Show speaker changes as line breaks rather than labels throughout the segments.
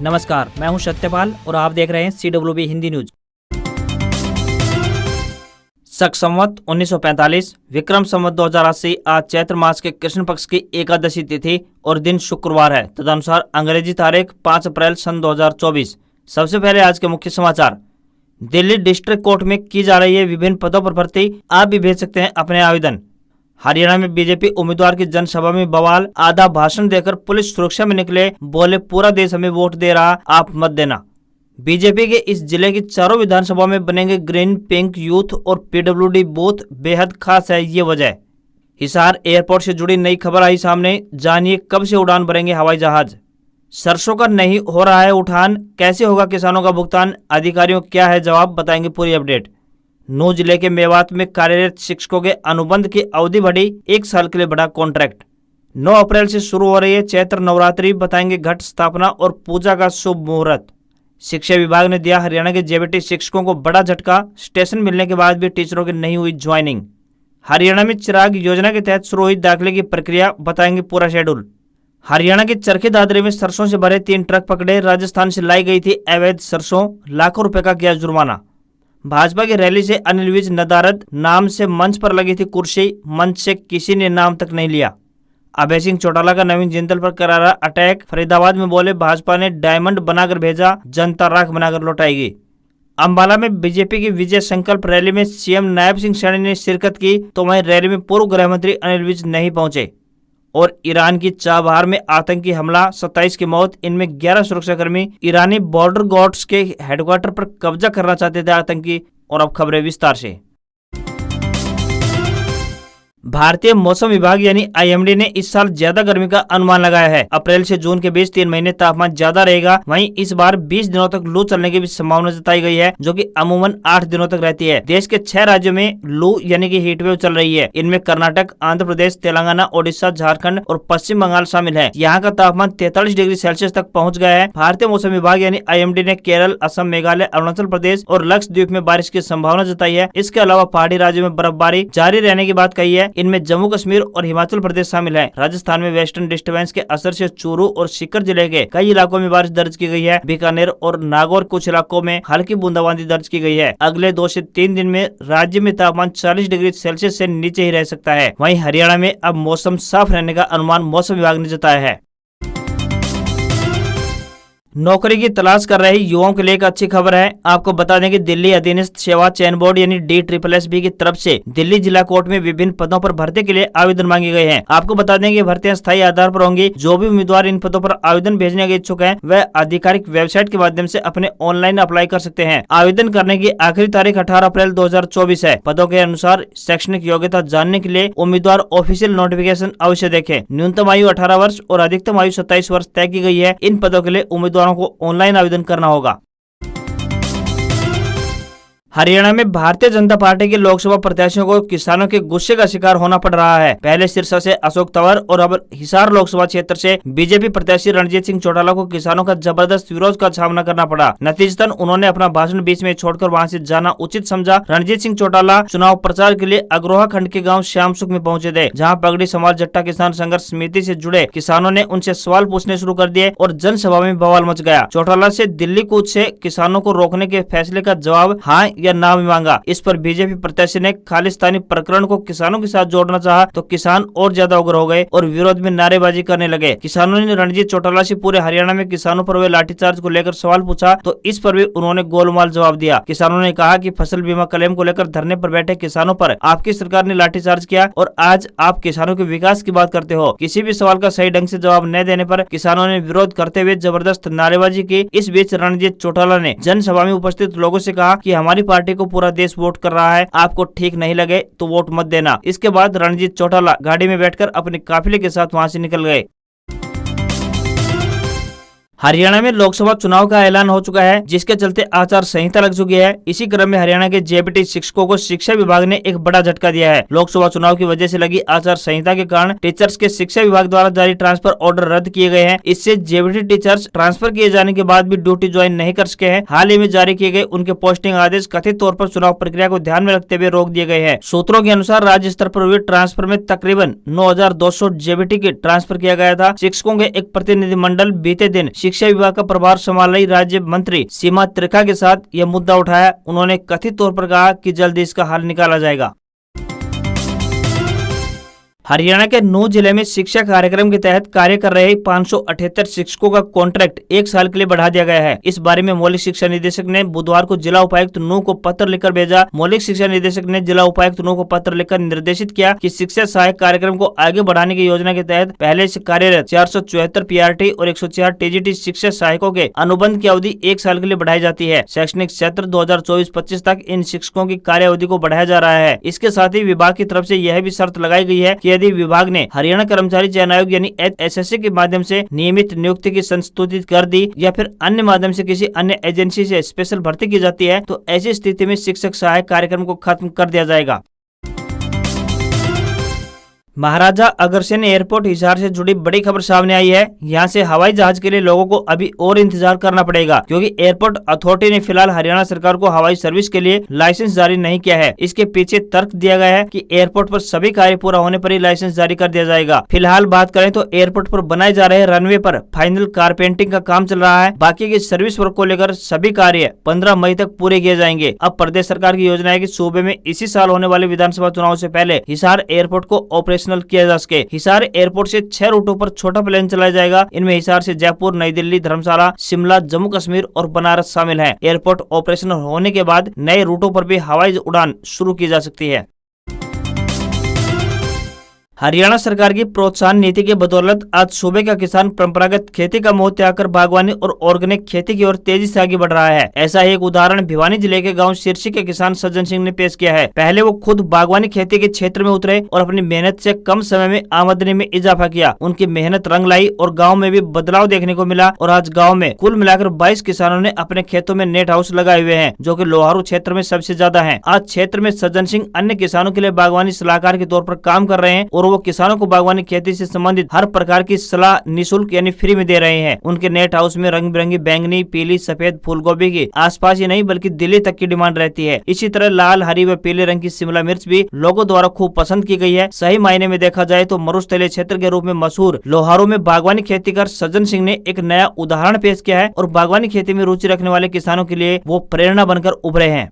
नमस्कार, मैं हूं सत्यपाल और आप देख रहे हैं CWB हिंदी न्यूज। शक संवत 1945 विक्रम संवत 2080 आज चैत्र मास के कृष्ण पक्ष की एकादशी तिथि और दिन शुक्रवार है। तदनुसार अंग्रेजी तारीख 5 अप्रैल सन 2024। सबसे पहले आज के मुख्य समाचार। दिल्ली डिस्ट्रिक्ट कोर्ट में की जा रही है विभिन्न पदों पर भर्ती, आप भी भेज सकते हैं अपने आवेदन। हरियाणा में बीजेपी उम्मीदवार की जनसभा में बवाल, आधा भाषण देकर पुलिस सुरक्षा में निकले, बोले पूरा देश हमें वोट दे रहा, आप मत देना। बीजेपी के इस जिले की चारों विधानसभा में बनेंगे ग्रीन, पिंक, यूथ और PWD बूथ, बेहद खास है ये वजह। हिसार एयरपोर्ट से जुड़ी नई खबर आई सामने, जानिए कब से उड़ान भरेंगे हवाई जहाज। सरसों का नहीं हो रहा है उठान, कैसे होगा किसानों का भुगतान, अधिकारियों क्या है जवाब, बताएंगे पूरी अपडेट। नूंह जिले के मेवात में कार्यरत शिक्षकों के अनुबंध की अवधि बढ़ी, 1 साल के लिए बढ़ा कॉन्ट्रैक्ट। 9 अप्रैल से शुरू हो रही है चैत्र नवरात्रि, बताएंगे घट स्थापना और पूजा का शुभ मुहूर्त। शिक्षा विभाग ने दिया हरियाणा के JBT शिक्षकों को बड़ा झटका, स्टेशन मिलने के बाद भी टीचरों की नहीं हुई ज्वाइनिंग। हरियाणा में चिराग योजना के तहत शुरू हुई दाखिले की प्रक्रिया, बताएंगे पूरा शेड्यूल। हरियाणा के चरखी दादरी में सरसों से भरे 3 ट्रक पकड़े, राजस्थान से लाई गई थी अवैध सरसों, लाखों रुपए का किया जुर्माना। भाजपा की रैली से अनिल विज नदारद, नाम से मंच पर लगी थी कुर्सी, मंच से किसी ने नाम तक नहीं लिया। अभय सिंह चौटाला का नवीन जिंदल पर करारा अटैक, फरीदाबाद में बोले भाजपा ने डायमंड बनाकर भेजा, जनता राख बनाकर लौटाएगी। अंबाला में बीजेपी की विजय संकल्प रैली में CM नायब सिंह सैनी ने शिरकत की, तो वहीं रैली में पूर्व गृह मंत्री अनिल विज नहीं पहुंचे। और ईरान की चाबहार में आतंकी हमला, 27 की मौत, इनमें 11 सुरक्षाकर्मी। ईरानी बॉर्डर गार्ड्स के हेडक्वार्टर पर कब्जा करना चाहते थे आतंकी। और अब खबरें विस्तार से। भारतीय मौसम विभाग यानी IMD ने इस साल ज्यादा गर्मी का अनुमान लगाया है। अप्रैल से जून के बीच 3 महीने तापमान ज्यादा रहेगा। वहीं इस बार 20 दिनों तक लू चलने की भी संभावना जताई गई है, जो कि अमूमन 8 दिनों तक रहती है। देश के 6 राज्यों में लू यानी कि हीट वेव चल रही है। इनमें कर्नाटक, आंध्र प्रदेश, तेलंगाना, ओडिशा, झारखंड और पश्चिम बंगाल शामिल है। यहाँ का तापमान 43 डिग्री सेल्सियस तक पहुँच गया है। भारतीय मौसम विभाग यानी IMD ने केरल, असम, मेघालय, अरुणाचल प्रदेश और लक्षद्वीप में बारिश की संभावना जताई है। इसके अलावा पहाड़ी राज्यों में बर्फबारी जारी रहने की बात कही है। इनमें जम्मू कश्मीर और हिमाचल प्रदेश शामिल है। राजस्थान में वेस्टर्न डिस्टर्बेंस के असर से चूरू और सीकर जिले के कई इलाकों में बारिश दर्ज की गई है। बीकानेर और नागौर कुछ इलाकों में हल्की बूंदाबांदी दर्ज की गई है। अगले 2 से 3 दिन में राज्य में तापमान 40 डिग्री सेल्सियस से नीचे ही रह सकता है। वहीं हरियाणा में अब मौसम साफ रहने का अनुमान मौसम विभाग ने जताया है। नौकरी की तलाश कर रहे युवाओं के लिए एक अच्छी खबर है। आपको बता दें कि दिल्ली अधीनस्थ सेवा चयन बोर्ड यानी DSSB की तरफ से दिल्ली जिला कोर्ट में विभिन्न पदों पर भर्ती के लिए आवेदन मांगे गए हैं। आपको बता दें कि भर्तियां स्थायी आधार पर होंगी। जो भी उम्मीदवार इन पदों पर आवेदन भेजने के इच्छुक हैं, वह आधिकारिक वेबसाइट के माध्यम से अपने ऑनलाइन अप्लाई कर सकते हैं। आवेदन करने की आखिरी तारीख 18 अप्रैल 2024 है। पदों के अनुसार शैक्षणिक योग्यता जानने के लिए उम्मीदवार ऑफिशियल नोटिफिकेशन अवश्य देखें। न्यूनतम आयु 18 वर्ष और अधिकतम आयु 27 वर्ष तय की गई है। इन पदों के लिए उम्मीदवारों को ऑनलाइन आवेदन करना होगा। हरियाणा में भारतीय जनता पार्टी के लोकसभा प्रत्याशियों को किसानों के गुस्से का शिकार होना पड़ रहा है। पहले सिरसा से अशोक तंवर और अब हिसार लोकसभा क्षेत्र से बीजेपी प्रत्याशी रणजीत सिंह चौटाला को किसानों का जबरदस्त विरोध का सामना करना पड़ा। नतीजतन उन्होंने अपना भाषण बीच में छोड़कर वहां से जाना उचित समझा। रणजीत सिंह चौटाला चुनाव प्रचार के लिए अग्रोहा खंड के गाँव श्यामसुख में पहुंचे थे, जहाँ पगड़ी समाज जट्टा किसान संघर्ष समिति से जुड़े किसानों ने उनसे सवाल पूछने शुरू कर दिए और जनसभा में बवाल मच गया। चौटाला से दिल्ली कूच से किसानों को रोकने के फैसले का जवाब हाँ या ना में मांगा। इस पर बीजेपी प्रत्याशी ने खालिस्तानी प्रकरण को किसानों के साथ जोड़ना चाहा, तो किसान और ज्यादा उग्र हो गए और विरोध में नारेबाजी करने लगे। किसानों ने रणजीत चौटाला से पूरे हरियाणा में किसानों पर हुए लाठीचार्ज को लेकर सवाल पूछा, तो इस पर भी उन्होंने गोलमाल जवाब दिया। किसानों ने कहा कि फसल बीमा क्लेम को लेकर धरने पर बैठे किसानों पर आपकी सरकार ने लाठीचार्ज किया और आज आप किसानों के विकास की बात करते हो। किसी भी सवाल का सही ढंग से जवाब न देने पर किसानों ने विरोध करते हुए जबरदस्त नारेबाजी की। इस बीच रणजीत चौटाला ने जनसभा में उपस्थित लोगों से कहा कि हमारी पार्टी को पूरा देश वोट कर रहा है, आपको ठीक नहीं लगे तो वोट मत देना। इसके बाद रणजीत चौटाला गाड़ी में बैठकर अपने काफिले के साथ वहां से निकल गए। हरियाणा में लोकसभा चुनाव का ऐलान हो चुका है, जिसके चलते आचार संहिता लग चुकी है। इसी क्रम में हरियाणा के JBT शिक्षकों को शिक्षा विभाग ने एक बड़ा झटका दिया है। लोकसभा चुनाव की वजह से लगी आचार संहिता के कारण टीचर्स के शिक्षा विभाग द्वारा जारी ट्रांसफर ऑर्डर रद्द किए गए हैं। इससे JBT टीचर्स ट्रांसफर किए जाने के बाद भी ड्यूटी ज्वाइन नहीं कर सके हैं। हाल ही में जारी किए गए उनके पोस्टिंग आदेश कथित तौर पर चुनाव प्रक्रिया को ध्यान में रखते हुए रोक दिए गए हैं। सूत्रों के अनुसार राज्य स्तर पर हुए ट्रांसफर में तकरीबन 9200 JBT की ट्रांसफर किया गया था। शिक्षकों के एक प्रतिनिधिमंडल बीते दिन शिक्षा विभाग का प्रभार संभाल रही राज्य मंत्री सीमा त्रिखा के साथ यह मुद्दा उठाया। उन्होंने कथित तौर पर कहा कि जल्द इसका हल निकाला जाएगा। हरियाणा के नूह जिले में शिक्षा कार्यक्रम के तहत कार्य कर रहे 578 शिक्षकों का कॉन्ट्रैक्ट 1 साल के लिए बढ़ा दिया गया है। इस बारे में मौलिक शिक्षा निदेशक ने बुधवार को जिला उपायुक्त नूह को पत्र लिखकर भेजा। मौलिक शिक्षा निदेशक ने जिला उपायुक्त नूह को पत्र लिखकर निर्देशित किया कि शिक्षा सहायक कार्यक्रम को आगे बढ़ाने की योजना के तहत पहले से कार्यरत 474 पीआरटी और 104 टीजीटी शिक्षा सहायकों के अनुबंध की अवधि 1 साल के लिए बढ़ाई जाती है। शैक्षणिक सत्र 2024-25 तक इन शिक्षकों की कार्य अवधि को बढ़ाया जा रहा है। इसके साथ ही विभाग की तरफ से यह भी शर्त लगाई गई है कि यदि विभाग ने हरियाणा कर्मचारी चयन आयोग यानी HSC के माध्यम से नियमित नियुक्ति की संस्तुति कर दी या फिर अन्य माध्यम से किसी अन्य एजेंसी से स्पेशल भर्ती की जाती है तो ऐसी स्थिति में शिक्षक सहायक कार्यक्रम को खत्म कर दिया जाएगा। महाराजा अग्रसेन एयरपोर्ट हिसार से जुड़ी बड़ी खबर सामने आई है। यहाँ से हवाई जहाज के लिए लोगों को अभी और इंतजार करना पड़ेगा, क्योंकि एयरपोर्ट अथॉरिटी ने फिलहाल हरियाणा सरकार को हवाई सर्विस के लिए लाइसेंस जारी नहीं किया है। इसके पीछे तर्क दिया गया है कि एयरपोर्ट पर सभी कार्य पूरा होने पर ही लाइसेंस जारी कर दिया जाएगा। फिलहाल बात करें तो एयरपोर्ट पर बनाए जा रहे रनवे पर फाइनल कारपेंटिंग का काम चल रहा है। बाकी की सर्विस वर्क को लेकर सभी कार्य 15 मई तक पूरे किए जाएंगे। अब प्रदेश सरकार की योजना है कि सूबे में इसी साल होने वाले विधानसभा चुनाव से पहले हिसार एयरपोर्ट को ऑपरेशनल किया जा सके। हिसार एयरपोर्ट से 6 रूटों पर छोटा प्लेन चलाया जाएगा। इनमें हिसार से जयपुर, नई दिल्ली, धर्मशाला, शिमला, जम्मू कश्मीर और बनारस शामिल हैं। एयरपोर्ट ऑपरेशनल होने के बाद नए रूटों पर भी हवाई उड़ान शुरू की जा सकती है। हरियाणा सरकार की प्रोत्साहन नीति के बदौलत आज सूबे का किसान परंपरागत खेती का मोह त्याग कर बागवानी और ऑर्गेनिक खेती की ओर तेजी से आगे बढ़ रहा है। ऐसा एक उदाहरण भिवानी जिले के गांव सिरसी के किसान सज्जन सिंह ने पेश किया है। पहले वो खुद बागवानी खेती के क्षेत्र में उतरे और अपनी मेहनत से कम समय में आमदनी में इजाफा किया। उनकी मेहनत रंग लाई और गाँव में भी बदलाव देखने को मिला और आज गाँव में कुल मिलाकर 22 किसानों ने अपने खेतों में नेट हाउस लगाए हुए हैं, जो कि लोहारू क्षेत्र में सबसे ज्यादा है। आज क्षेत्र में सज्जन सिंह अन्य किसानों के लिए बागवानी सलाहकार के तौर पर काम कर रहे हैं और वो किसानों को बागवानी खेती से संबंधित हर प्रकार की सलाह निःशुल्क यानी फ्री में दे रहे हैं। उनके नेट हाउस में रंग बिरंगी बैंगनी, पीली, सफेद फूल गोभी की आसपास ही नहीं बल्कि दिल्ली तक की डिमांड रहती है। इसी तरह लाल, हरी व पीले रंग की शिमला मिर्च भी लोगों द्वारा खूब पसंद की गई है। सही मायने में देखा जाए तो मरुस्थलीय क्षेत्र के रूप में मशहूर लोहारू में बागवानी खेती कर सज्जन सिंह ने एक नया उदाहरण पेश किया है और बागवानी खेती में रुचि रखने वाले किसानों के लिए वो प्रेरणा बनकर उभरे हैं।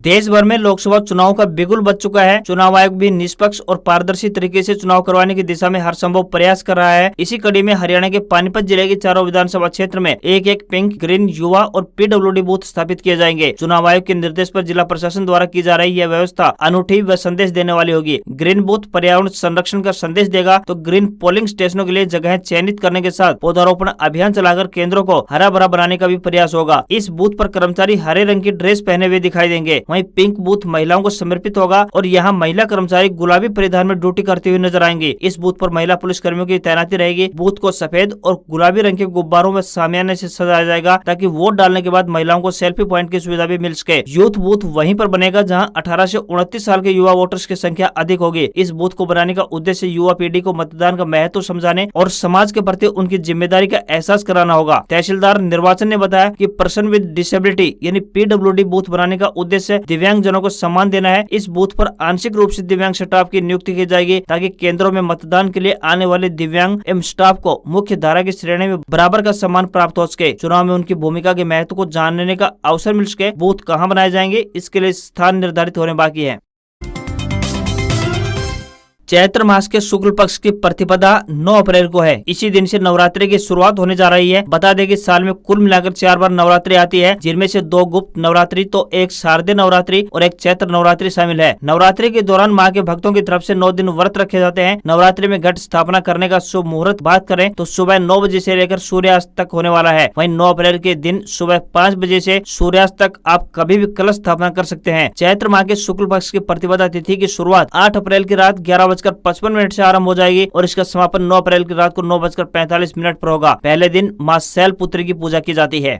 देश भर में लोकसभा चुनाव का बिगुल बज चुका है। चुनाव आयोग भी निष्पक्ष और पारदर्शी तरीके से चुनाव करवाने की दिशा में हर संभव प्रयास कर रहा है। इसी कड़ी में हरियाणा के पानीपत जिले के चारों विधानसभा क्षेत्र में एक पिंक, ग्रीन, युवा और PWD बूथ स्थापित किए जाएंगे। चुनाव आयोग के निर्देश पर जिला प्रशासन द्वारा की जा रही यह व्यवस्था अनूठी व संदेश देने वाली होगी। ग्रीन बूथ पर्यावरण संरक्षण का संदेश देगा तो ग्रीन पोलिंग स्टेशनों के लिए जगह चयनित करने के साथ पौधारोपण अभियान चलाकर केंद्रों को हरा भरा बनाने का भी प्रयास होगा। इस बूथ पर कर्मचारी हरे रंग की ड्रेस पहने हुए दिखाई देंगे। वहीं पिंक बूथ महिलाओं को समर्पित होगा और यहाँ महिला कर्मचारी गुलाबी परिधान में ड्यूटी करते हुए नजर आएंगे। इस बूथ पर महिला पुलिस कर्मियों की तैनाती रहेगी। बूथ को सफेद और गुलाबी रंग के गुब्बारों में सामियाने से सजाया जाएगा ताकि वोट डालने के बाद महिलाओं को सेल्फी पॉइंट की सुविधा भी मिल सके। यूथ बूथ वहीं पर बनेगा जहाँ 18 से 29 साल के युवा वोटर्स की संख्या अधिक होगी। इस बूथ को बनाने का उद्देश्य युवा पीढ़ी को मतदान का महत्व समझाने और समाज के प्रति उनकी जिम्मेदारी का एहसास कराना होगा। तहसीलदार निर्वाचन ने बताया कि पर्सन विद डिसेबिलिटी यानी PWD बूथ बनाने का उद्देश्य दिव्यांग जनों को सम्मान देना है। इस बूथ पर आंशिक रूप से दिव्यांग स्टाफ की नियुक्ति की जाएगी ताकि केंद्रों में मतदान के लिए आने वाले दिव्यांग एवं स्टाफ को मुख्य धारा की श्रेणी में बराबर का सम्मान प्राप्त हो सके। चुनाव में उनकी भूमिका के महत्व को जानने का अवसर मिल सके। बूथ कहां बनाए जाएंगे इसके लिए स्थान निर्धारित होने बाकी है। चैत्र मास के शुक्ल पक्ष की प्रतिपदा 9 अप्रैल को है। इसी दिन से नवरात्रि की शुरुआत होने जा रही है। बता दें कि साल में कुल मिलाकर 4 बार नवरात्रि आती है, जिनमें से 2 गुप्त नवरात्रि तो एक शारदीय नवरात्रि और एक चैत्र नवरात्रि शामिल है। नवरात्रि के दौरान मां के भक्तों की तरफ से 9 दिन व्रत रखे जाते हैं। नवरात्रि में घट स्थापना करने का शुभ मुहूर्त बात करें तो सुबह 9 बजे से लेकर सूर्यास्त तक होने वाला है। वहीं 9 अप्रैल के दिन सुबह 5 बजे से सूर्यास्त तक आप कभी भी कलश स्थापना कर सकते हैं। चैत्र माह के शुक्ल पक्ष की प्रतिपदा तिथि की शुरुआत 8 अप्रैल की रात 11:55 से आरंभ हो जाएगी और इसका समापन 9 अप्रैल की रात को 9:45 पर होगा। पहले दिन मां शैलपुत्री की पूजा की जाती है।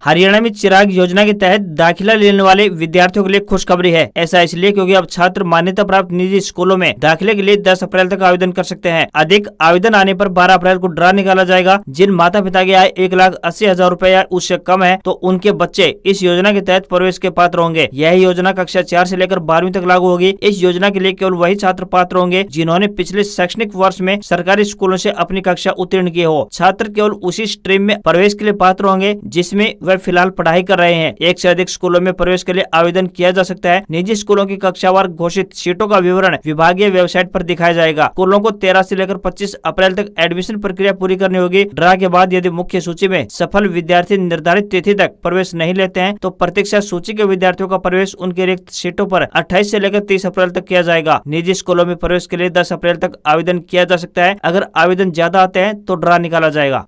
हरियाणा में चिराग योजना के तहत दाखिला लेने वाले विद्यार्थियों के लिए खुशखबरी है। ऐसा इसलिए क्योंकि अब छात्र मान्यता प्राप्त निजी स्कूलों में दाखिले के लिए 10 अप्रैल तक आवेदन कर सकते हैं। अधिक आवेदन आने पर 12 अप्रैल को ड्रा निकाला जाएगा। जिन माता पिता की आय 1,80,000 रूपए या उससे कम है तो उनके बच्चे इस योजना के तहत प्रवेश के पात्र होंगे। यह योजना कक्षा 4 से लेकर 12वीं तक लागू होगी। इस योजना के लिए केवल वही छात्र पात्र होंगे जिन्होंने पिछले शैक्षणिक वर्ष में सरकारी स्कूलों से अपनी कक्षा उत्तीर्ण की हो। छात्र केवल उसी स्ट्रीम में प्रवेश के लिए पात्र होंगे जिसमें वह फिलहाल पढ़ाई कर रहे हैं। एक से अधिक स्कूलों में प्रवेश के लिए आवेदन किया जा सकता है। निजी स्कूलों की कक्षावार घोषित सीटों का विवरण विभागीय वेबसाइट पर दिखाया जाएगा। स्कूलों को 13 से लेकर 25 अप्रैल तक एडमिशन प्रक्रिया पूरी करनी होगी। ड्रा के बाद यदि मुख्य सूची में सफल विद्यार्थी निर्धारित तिथि तक प्रवेश नहीं लेते हैं तो प्रतीक्षा सूची के विद्यार्थियों का प्रवेश उनके रिक्त सीटों पर 28 से लेकर 30 अप्रैल तक किया जाएगा। निजी स्कूलों में प्रवेश के लिए 10 अप्रैल तक आवेदन किया जा सकता है। अगर आवेदन ज्यादा आते हैं तो ड्रा निकाला जाएगा।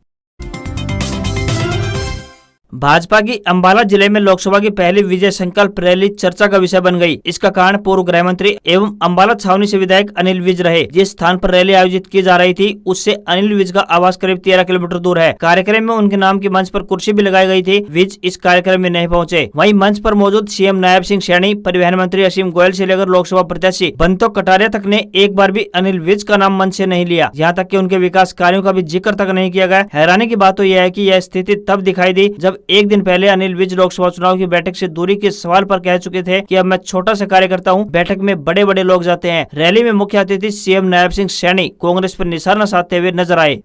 भाजपा की अंबाला जिले में लोकसभा की पहली विजय संकल्प रैली चर्चा का विषय बन गई। इसका कारण पूर्व गृह मंत्री एवं अंबाला छावनी से विधायक अनिल विज रहे। जिस स्थान पर रैली आयोजित की जा रही थी उससे अनिल विज का आवास करीब 13 किलोमीटर दूर है। कार्यक्रम में उनके नाम की मंच पर कुर्सी भी लगाई गई थी। विज इस कार्यक्रम में नहीं पहुंचे। वहीं मंच पर मौजूद सीएम नायब सिंह सैनी, परिवहन मंत्री असीम गोयल से लेकर लोकसभा प्रत्याशी बंतो कटारिया तक ने एक बार भी अनिल विज का नाम मंच से नहीं लिया। यहाँ तक कि उनके विकास कार्यों का भी जिक्र तक नहीं किया गया। हैरानी की बात तो यह है कि यह स्थिति तब दिखाई दी जब एक दिन पहले अनिल विज लोकसभा चुनाव की बैठक से दूरी के सवाल पर कह चुके थे कि अब मैं छोटा सा कार्यकर्ता हूं, बैठक में बड़े बड़े लोग जाते हैं। रैली में मुख्य अतिथि सीएम नायब सिंह सैनी कांग्रेस पर निशाना साधते हुए नजर आए।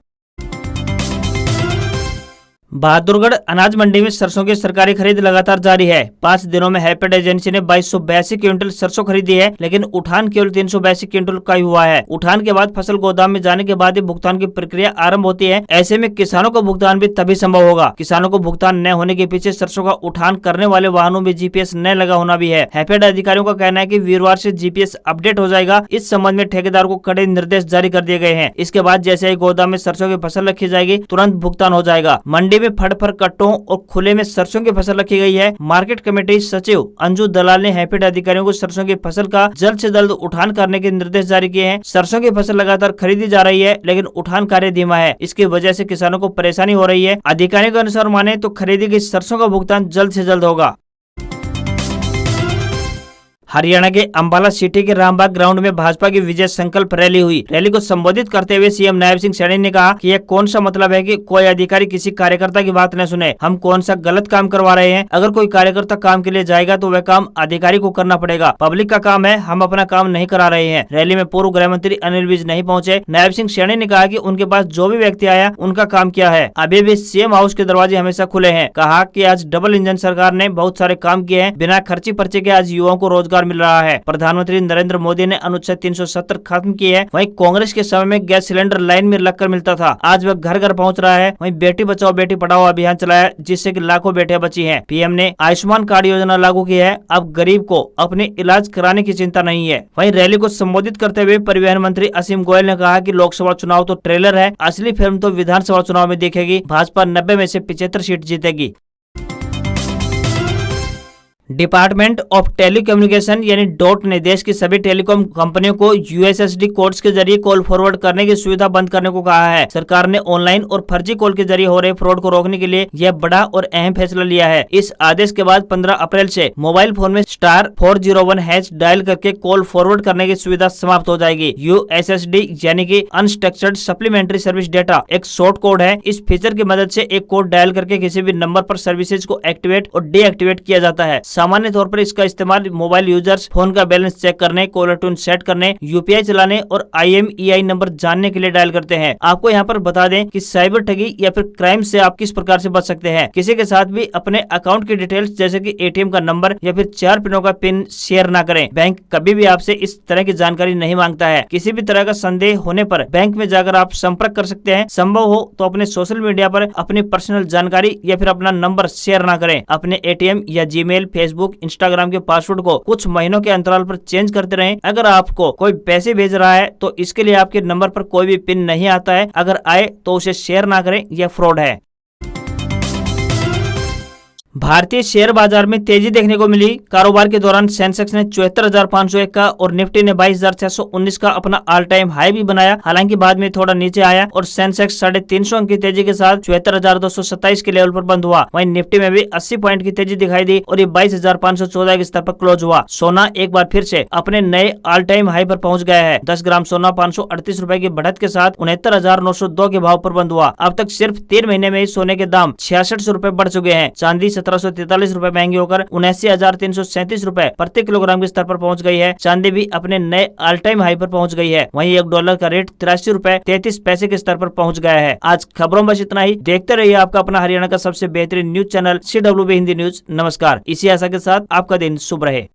बहादुरगढ़ अनाज मंडी में सरसों की सरकारी खरीद लगातार जारी है। 5 दिनों में हैपेड एजेंसी ने 2282 क्विंटल सरसों खरीदी है, लेकिन उठान केवल 382 क्विंटल का ही हुआ है। उठान के बाद फसल गोदाम में जाने के बाद ही भुगतान की प्रक्रिया आरंभ होती है। ऐसे में किसानों को भुगतान भी तभी संभव होगा। किसानों को भुगतान न होने के पीछे सरसों का उठान करने वाले वाहनों में जीपीएस न लगा होना भी है। हैपेड अधिकारियों का कहना है कि वीरवार से जीपीएस अपडेट हो जाएगा। इस संबंध में ठेकेदार को कड़े निर्देश जारी कर दिए गए हैं। इसके बाद जैसे ही गोदाम में सरसों की फसल रखी जाएगी तुरंत भुगतान हो जाएगा। मंडी में फड़ कट्टों और खुले में सरसों की फसल रखी गई है। मार्केट कमेटी सचिव अंजू दलाल ने हैपेड अधिकारियों को सरसों की फसल का जल्द से जल्द उठान करने के निर्देश जारी किए हैं। सरसों की फसल लगातार खरीदी जा रही है, लेकिन उठान कार्य धीमा है। इसकी वजह से किसानों को परेशानी हो रही है। अधिकारियों के अनुसार माने तो खरीदी गई सरसों का भुगतान जल्द से जल्द होगा। हरियाणा के अंबाला सिटी के रामबाग ग्राउंड में भाजपा की विजय संकल्प रैली हुई। रैली को संबोधित करते हुए सीएम नायब सिंह सैनी ने कहा कि यह कौन सा मतलब है कि कोई अधिकारी किसी कार्यकर्ता की बात न सुने। हम कौन सा गलत काम करवा रहे हैं? अगर कोई कार्यकर्ता काम के लिए जाएगा तो वह काम अधिकारी को करना पड़ेगा। पब्लिक का काम है, हम अपना काम नहीं करा रहे हैं। रैली में पूर्व गृह मंत्री अनिल विज नहीं पहुंचे। नायब सिंह सैनी ने कहा कि उनके पास जो भी व्यक्ति आया उनका काम क्या है। अभी भी सीएम हाउस के दरवाजे हमेशा खुले हैं। कहा कि आज डबल इंजन सरकार ने बहुत सारे काम किए हैं। बिना खर्ची पर्चे के आज युवाओं को रोजगार मिल रहा है। प्रधानमंत्री नरेंद्र मोदी ने अनुच्छेद 370 खत्म की है। वहीं कांग्रेस के समय में गैस सिलेंडर लाइन में लगकर मिलता था, आज वह घर घर पहुंच रहा है। वहीं बेटी बचाओ बेटी पढ़ाओ अभियान चलाया जिससे कि लाखों बेटियां बची हैं। पीएम ने आयुष्मान कार्ड योजना लागू की है। अब गरीब को अपने इलाज कराने की चिंता नहीं है। वहीं रैली को संबोधित करते हुए परिवहन मंत्री असीम गोयल ने कहा कि लोकसभा चुनाव तो ट्रेलर है, असली फिल्म तो विधानसभा चुनाव में देखेगी। भाजपा 90 में से 75 सीट जीतेगी। डिपार्टमेंट ऑफ टेलीकम्युनिकेशन यानी डॉट ने देश की सभी टेलीकॉम कंपनियों को यूएसएसडी कोड्स के जरिए कॉल फॉरवर्ड करने की सुविधा बंद करने को कहा है। सरकार ने ऑनलाइन और फर्जी कॉल के जरिए हो रहे फ्रॉड को रोकने के लिए यह बड़ा और अहम फैसला लिया है। इस आदेश के बाद 15 अप्रैल से मोबाइल फोन में *401# डायल करके कॉल फॉरवर्ड करने की सुविधा समाप्त हो जाएगी। यूएसएसडी यानी कि अनस्ट्रक्चर्ड सप्लीमेंट्री सर्विस डेटा एक शॉर्ट कोड है। इस फीचर की मदद से एक कोड डायल करके किसी भी नंबर पर सर्विसेज को एक्टिवेट और डीएक्टिवेट किया जाता है। सामान्य तौर पर इसका इस्तेमाल मोबाइल यूजर्स फोन का बैलेंस चेक करने, कॉलर ट्यून सेट करने, यूपीआई चलाने और IMEI नंबर जानने के लिए डायल करते हैं। आपको यहाँ पर बता दें कि साइबर ठगी या फिर क्राइम से आप किस प्रकार से बच सकते हैं। किसी के साथ भी अपने अकाउंट की डिटेल्स जैसे कि ATM का नंबर या फिर 4 पिनों का पिन शेयर ना करें। बैंक कभी भी आपसे इस तरह की जानकारी नहीं मांगता है। किसी भी तरह का संदेह होने पर बैंक में जाकर आप संपर्क कर सकते हैं। संभव हो तो अपने सोशल मीडिया पर अपनी पर्सनल जानकारी या फिर अपना नंबर शेयर ना करें। अपने ATM या जीमेल, फेसबुक, इंस्टाग्राम के पासवर्ड को कुछ महीनों के अंतराल पर चेंज करते रहें। अगर आपको कोई पैसे भेज रहा है तो इसके लिए आपके नंबर पर कोई भी पिन नहीं आता है। अगर आए तो उसे शेयर ना करें, यह फ्रॉड है। भारतीय शेयर बाजार में तेजी देखने को मिली। कारोबार के दौरान सेंसेक्स ने 74,501 का और निफ्टी ने 22,619 का अपना ऑल टाइम हाई भी बनाया। हालांकि बाद में थोड़ा नीचे आया और सेंसेक्स 350 अंक की तेजी के साथ 74,227 के लेवल पर बंद हुआ। वहीं निफ्टी में भी 80 पॉइंट की तेजी दिखाई दी और ये 22,514 के स्तर पर क्लोज हुआ। सोना एक बार फिर से अपने नए ऑल टाइम हाई पर पहुंच गया है। 10 ग्राम सोना 538 रुपए की बढ़त के साथ 69,902 के भाव पर बंद हुआ। अब तक सिर्फ 3 महीने में ही सोने के दाम 6600 रुपए बढ़ चुके हैं। चांदी 1743 रुपए महंगी होकर 79,337 रुपए प्रति किलोग्राम के स्तर पर पहुंच गई है। चांदी भी अपने नए ऑल टाइम हाई पर पहुंच गई है। वहीं $1 का रेट 83 रुपए 33 पैसे के स्तर पर पहुंच गया है। आज खबरों में बस इतना ही। देखते रहिए आपका अपना हरियाणा का सबसे बेहतरीन news channel CWB Hindi news. नमस्कार। इसी आशा के साथ आपका दिन शुभ रहे।